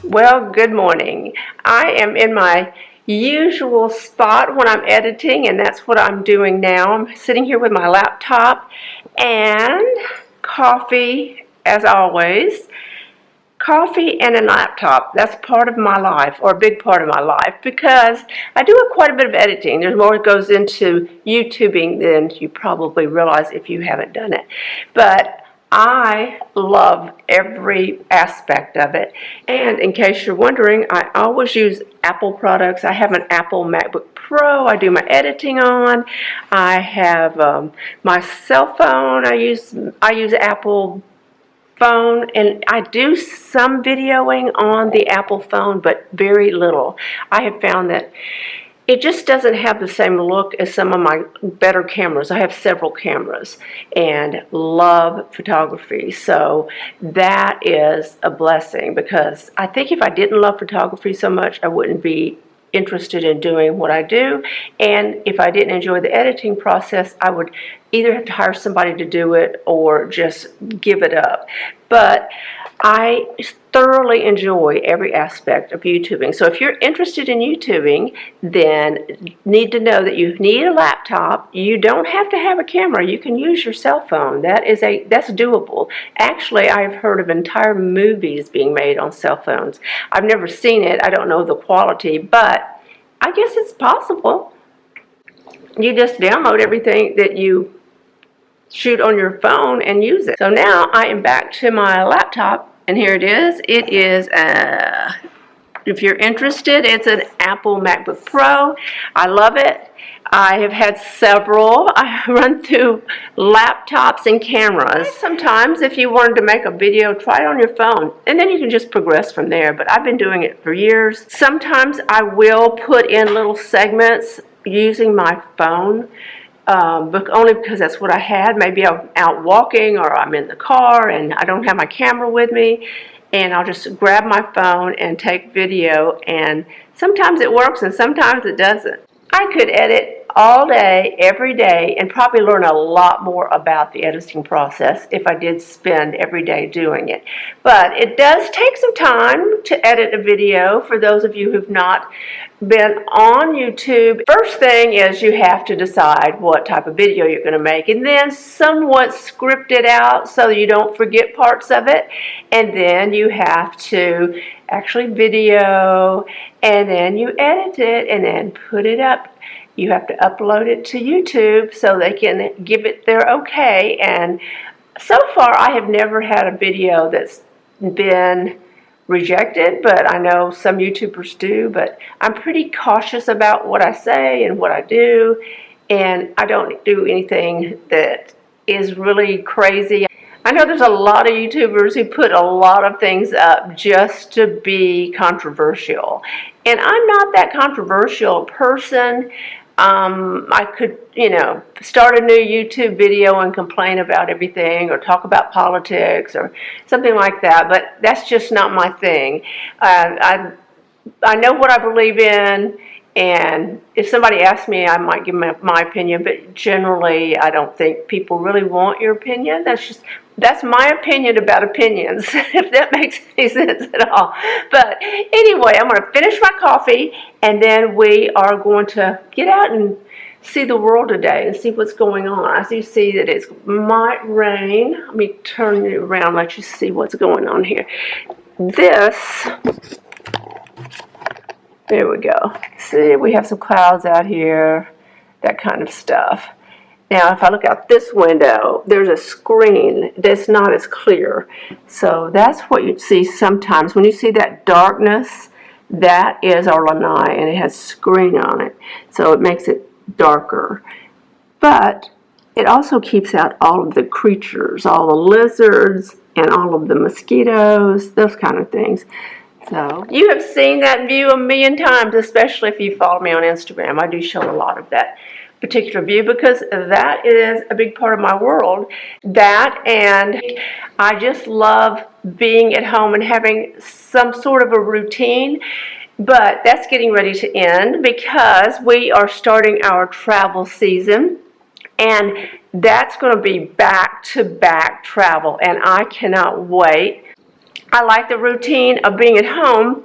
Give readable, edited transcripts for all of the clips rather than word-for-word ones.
Well, good morning. I am in my usual spot when I'm editing, and that's what I'm doing now. I'm sitting here with my laptop and coffee, as always. Coffee and a laptop, that's part of my life, or a big part of my life, because I do quite a bit of editing. There's more that goes into YouTubing than you probably realize if you haven't done it. But I love every aspect of it. And in case you're wondering, I always use Apple products. I have an Apple MacBook Pro I do my editing on. I have my cell phone. I use Apple phone, and I do some videoing on the Apple phone, but very little. I have found that it just doesn't have the same look as some of my better cameras. I have several cameras and love photography, so that is a blessing, because I think if I didn't love photography so much, I wouldn't be interested in doing what I do. And if I didn't enjoy the editing process, I would either have to hire somebody to do it or just give it up. But I thoroughly enjoy every aspect of YouTubing. So if you're interested in YouTubing, then need to know that you need a laptop. You don't have to have a camera. You can use your cell phone. That's doable. Actually, I've heard of entire movies being made on cell phones. I've never seen it. I don't know the quality, but I guess it's possible. You just download everything that you shoot on your phone and use it. So now I am back to my laptop, and here it is. It is if you're interested, it's an Apple MacBook Pro. I love it. I have had several. I run through laptops and cameras. Sometimes if you wanted to make a video, try it on your phone, and then you can just progress from there. But I've been doing it for years. Sometimes I will put in little segments using my phone, but only because that's what I had. Maybe I'm out walking or I'm in the car and I don't have my camera with me, and I'll just grab my phone and take video, and sometimes it works and sometimes it doesn't. I could edit all day, every day, and probably learn a lot more about the editing process if I did spend every day doing it. But it does take some time to edit a video for those of you who've not been on YouTube. First thing is you have to decide what type of video you're going to make, and then somewhat script it out so you don't forget parts of it. And then you have to actually video, and then you edit it and then put it up. You have to upload it to YouTube so they can give it their okay. And so far I have never had a video that's been rejected, but I know some YouTubers do. But I'm pretty cautious about what I say and what I do, and I don't do anything that is really crazy. I know there's a lot of YouTubers who put a lot of things up just to be controversial, and I'm not that controversial person. I could, start a new YouTube video and complain about everything or talk about politics or something like that, but that's just not my thing. I know what I believe in, and if somebody asks me, I might give my opinion, but generally I don't think people really want your opinion. That's my opinion about opinions, if that makes any sense at all. But anyway, I'm going to finish my coffee, and then we are going to get out and see the world today and see what's going on. I do see that it might rain. Let me turn it around, let you see what's going on here. There we go. See, we have some clouds out here, that kind of stuff. Now, if I look out this window, there's a screen that's not as clear. So that's what you see sometimes. When you see that darkness, that is our lanai, and it has screen on it. So it makes it darker. But it also keeps out all of the creatures, all the lizards, and all of the mosquitoes, those kind of things. So you have seen that view a million times, especially if you follow me on Instagram. I do show a lot of that particular view because that is a big part of my world. That, and I just love being at home and having some sort of a routine. But that's getting ready to end because we are starting our travel season, and that's going to be back-to-back travel, and I cannot wait. I like the routine of being at home,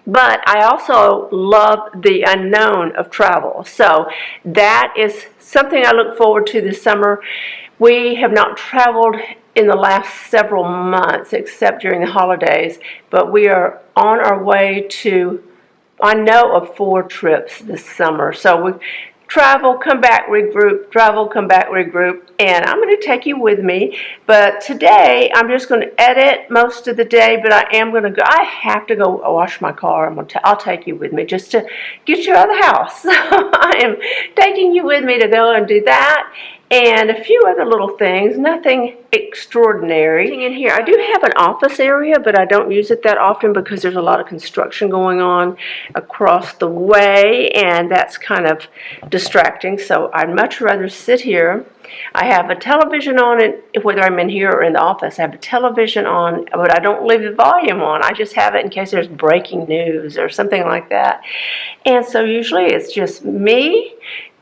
but I also love the unknown of travel. So that is something I look forward to this summer. We have not traveled in the last several months except during the holidays, but we are on our way to, I know of 4 trips this summer. So we travel, come back, regroup, travel, come back, regroup, and I'm going to take you with me. But today I'm just going to edit most of the day, but I am going to go, I have to go wash my car. I'll take you with me just to get you out of the house. So I am taking you with me to go and do that. And a few other little things, nothing extraordinary. In here, I do have an office area, but I don't use it that often because there's a lot of construction going on across the way, and that's kind of distracting. So I'd much rather sit here. I have a television on it, whether I'm in here or in the office. I have a television on, but I don't leave the volume on. I just have it in case there's breaking news or something like that. And so usually it's just me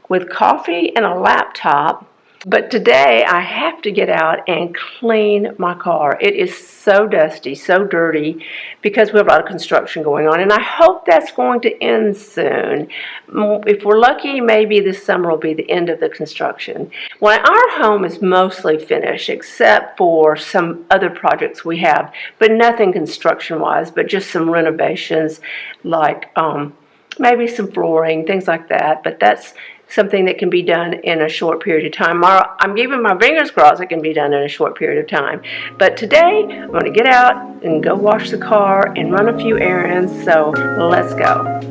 with coffee and a laptop. But today I have to get out and clean my car. It is so dusty, so dirty, because we have a lot of construction going on, and I hope that's going to end soon. If we're lucky, maybe this summer will be the end of the construction. Well, our home is mostly finished except for some other projects we have, but nothing construction-wise, but just some renovations like maybe some flooring, things like that. But that's something that can be done in a short period of time. I'm keeping my fingers crossed it can be done in a short period of time. But today, I'm going to get out and go wash the car and run a few errands, so let's go.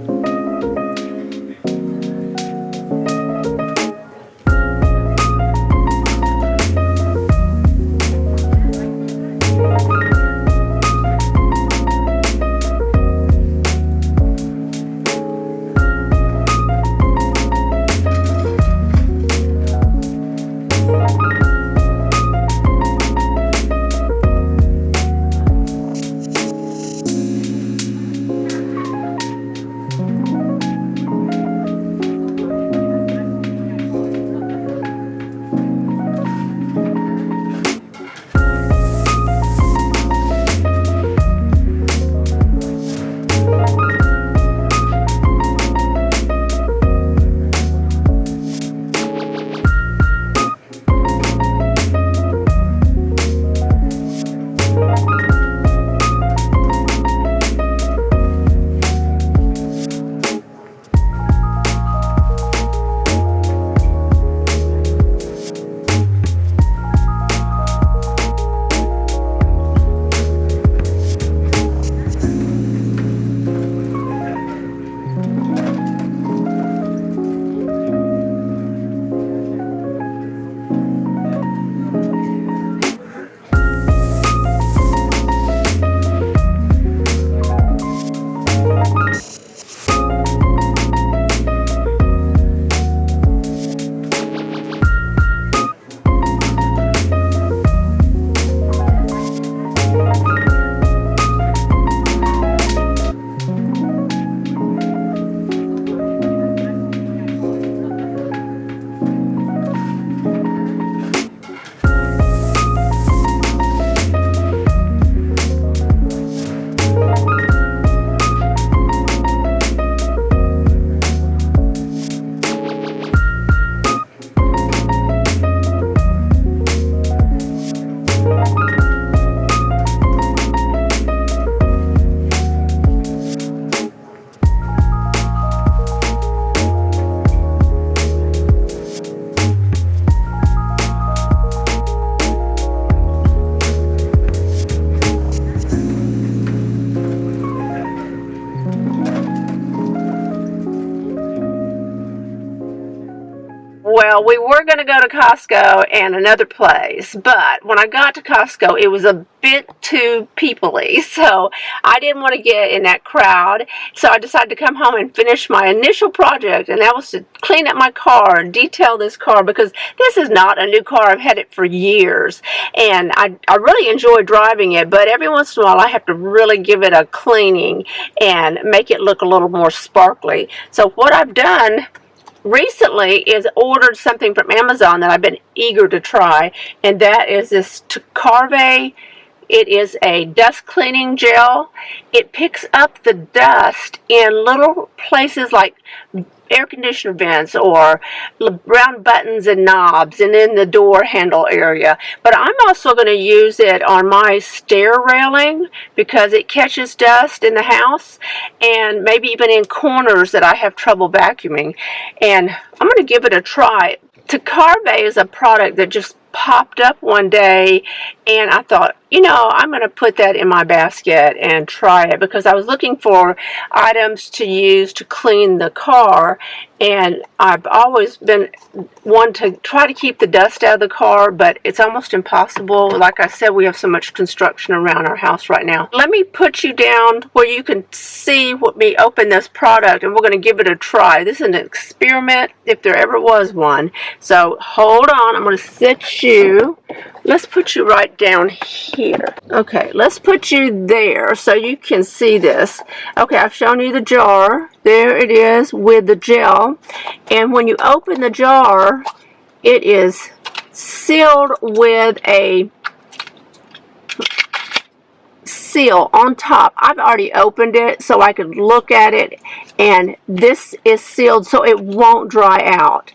Well, we were going to go to Costco and another place, but when I got to Costco, it was a bit too people-y, so I didn't want to get in that crowd, so I decided to come home and finish my initial project, and that was to clean up my car and detail this car, because this is not a new car. I've had it for years, and I really enjoy driving it, but every once in a while I have to really give it a cleaning and make it look a little more sparkly. So what I've done recently is ordered something from Amazon that I've been eager to try, and that is this Carve It is a dust cleaning gel. It picks up the dust in little places like air conditioner vents or round buttons and knobs and in the door handle area. But I'm also going to use it on my stair railing because it catches dust in the house and maybe even in corners that I have trouble vacuuming. And I'm going to give it a try. Tacarve is a product that just popped up one day, and I thought, you know, I'm going to put that in my basket and try it because I was looking for items to use to clean the car, and I've always been one to try to keep the dust out of the car, but it's almost impossible. Like I said, we have so much construction around our house right now. Let me put you down where you can see me open this product, and we're going to give it a try. This is an experiment if there ever was one. So hold on, I'm going to sit you. Let's put you right down here. Okay, let's put you there so you can see this. Okay, I've shown you the jar. There it is with the gel. And when you open the jar, it is sealed with a seal on top. I've already opened it so I could look at it, and this is sealed so it won't dry out.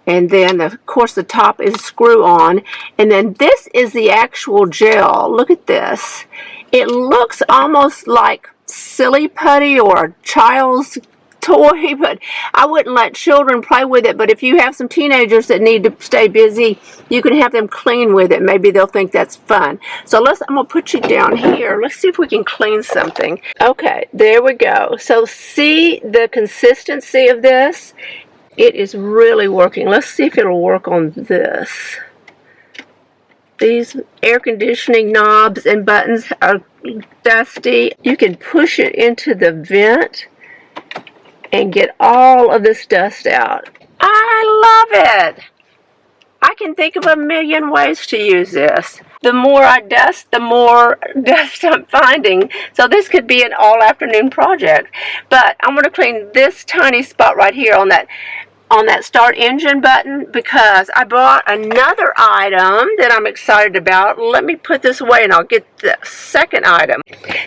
And then, of course, the top is screw on. And then this is the actual gel. Look at this. It looks almost like silly putty or a child's toy, but I wouldn't let children play with it. But if you have some teenagers that need to stay busy, you can have them clean with it. Maybe they'll think that's fun. So I'm going to put you down here. Let's see if we can clean something. Okay, there we go. So see the consistency of this? It is really working. Let's see if it'll work on this. These air conditioning knobs and buttons are dusty. You can push it into the vent and get all of this dust out. I love it. I can think of a million ways to use this. The more I dust, the more dust I'm finding. So this could be an all-afternoon project. But I'm going to clean this tiny spot right here on that start engine button because I bought another item that I'm excited about. Let me put this away and I'll get the second item.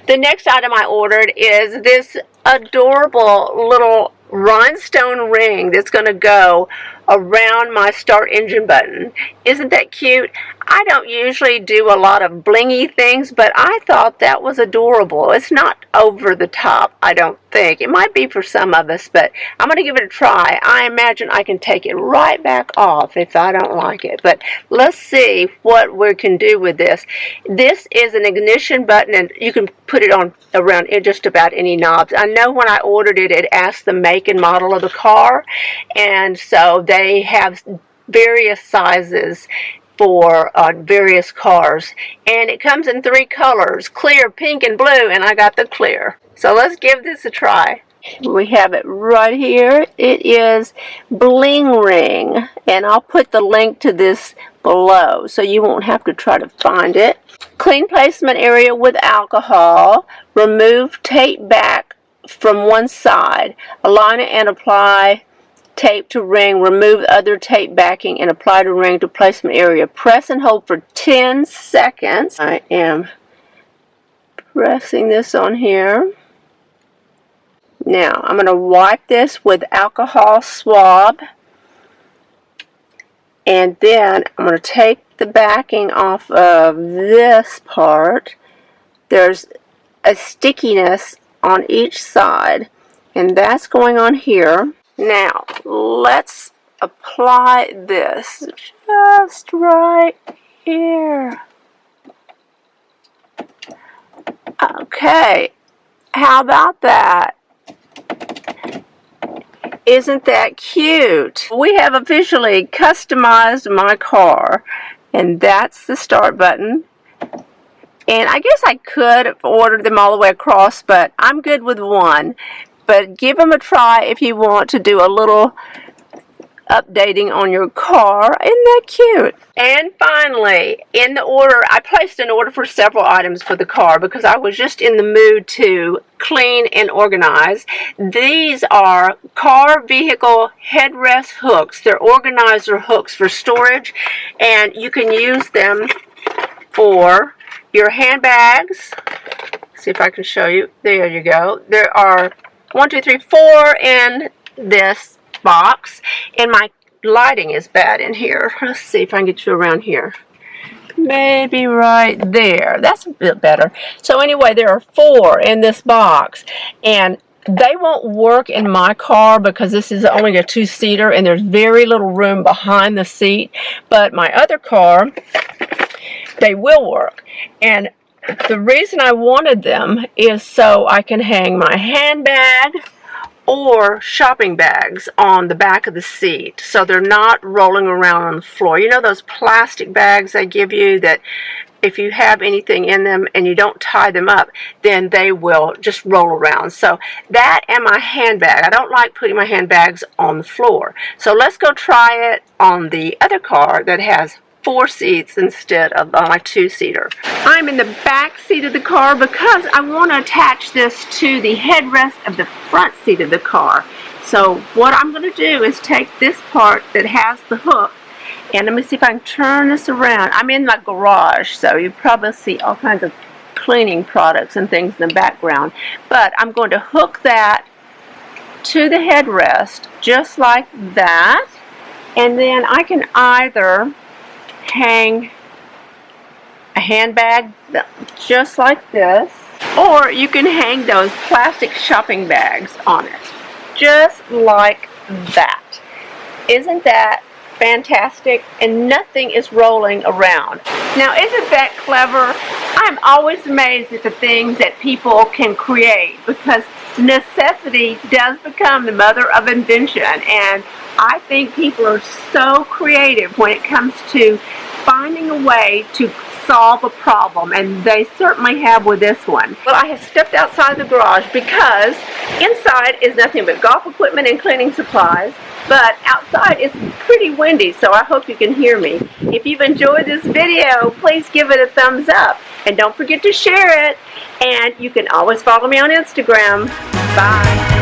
The next item I ordered is this adorable little rhinestone ring that's going to go around my start engine button. Isn't that cute? I don't usually do a lot of blingy things, but I thought that was adorable. It's not over the top, I don't think. It might be for some of us, but I'm going to give it a try. I imagine I can take it right back off if I don't like it. But let's see what we can do with this. This is an ignition button, and you can put it on around just about any knobs. I know when I ordered it, it asked the make and model of the car, and so they have various sizes for various cars, and it comes in 3 colors: clear, pink, and blue, and I got the clear. So let's give this a try. We have it right here. It is Bling Ring, and I'll put the link to this below so you won't have to try to find it. Clean placement area with alcohol. Remove tape back from one side. Align it and apply tape to ring. Remove other tape backing and apply to ring to placement area. Press and hold for 10 seconds. I am pressing this on here. Now I'm going to wipe this with alcohol swab, and then I'm going to take the backing off of this part. There's a stickiness on each side, and that's going on here. Now, let's apply this just right here. Okay, how about that? Isn't that cute? We have officially customized my car, and that's the start button. And I guess I could have ordered them all the way across, but I'm good with one. But give them a try if you want to do a little updating on your car. Isn't that cute? And finally, in the order, I placed an order for several items for the car because I was just in the mood to clean and organize. These are car vehicle headrest hooks. They're organizer hooks for storage, and you can use them for your handbags. See if I can show you. There you go. There are 1, 2, 3, 4 in this box. And my lighting is bad in here. Let's see if I can get you around here. Maybe right there. That's a bit better. So anyway, there are 4 in this box. And they won't work in my car because this is only a 2-seater and there's very little room behind the seat. But my other car, they will work. And the reason I wanted them is so I can hang my handbag or shopping bags on the back of the seat so they're not rolling around on the floor. You know those plastic bags they give you that if you have anything in them and you don't tie them up, then they will just roll around. So that and my handbag. I don't like putting my handbags on the floor. So let's go try it on the other car that has 4 seats instead of my 2-seater. I'm in the back seat of the car because I want to attach this to the headrest of the front seat of the car. So what I'm going to do is take this part that has the hook, and let me see if I can turn this around. I'm in my garage, so you probably see all kinds of cleaning products and things in the background. But I'm going to hook that to the headrest just like that, and then I can either hang a handbag just like this, or you can hang those plastic shopping bags on it just like that. Isn't that fantastic? And nothing is rolling around. Now, isn't that clever? I'm always amazed at the things that people can create because necessity does become the mother of invention, and I think people are so creative when it comes to finding a way to solve a problem, and they certainly have with this one. Well, I have stepped outside the garage because inside is nothing but golf equipment and cleaning supplies, but outside it's pretty windy, so I hope you can hear me. If you've enjoyed this video, please give it a thumbs up, and don't forget to share it, and you can always follow me on Instagram. Bye.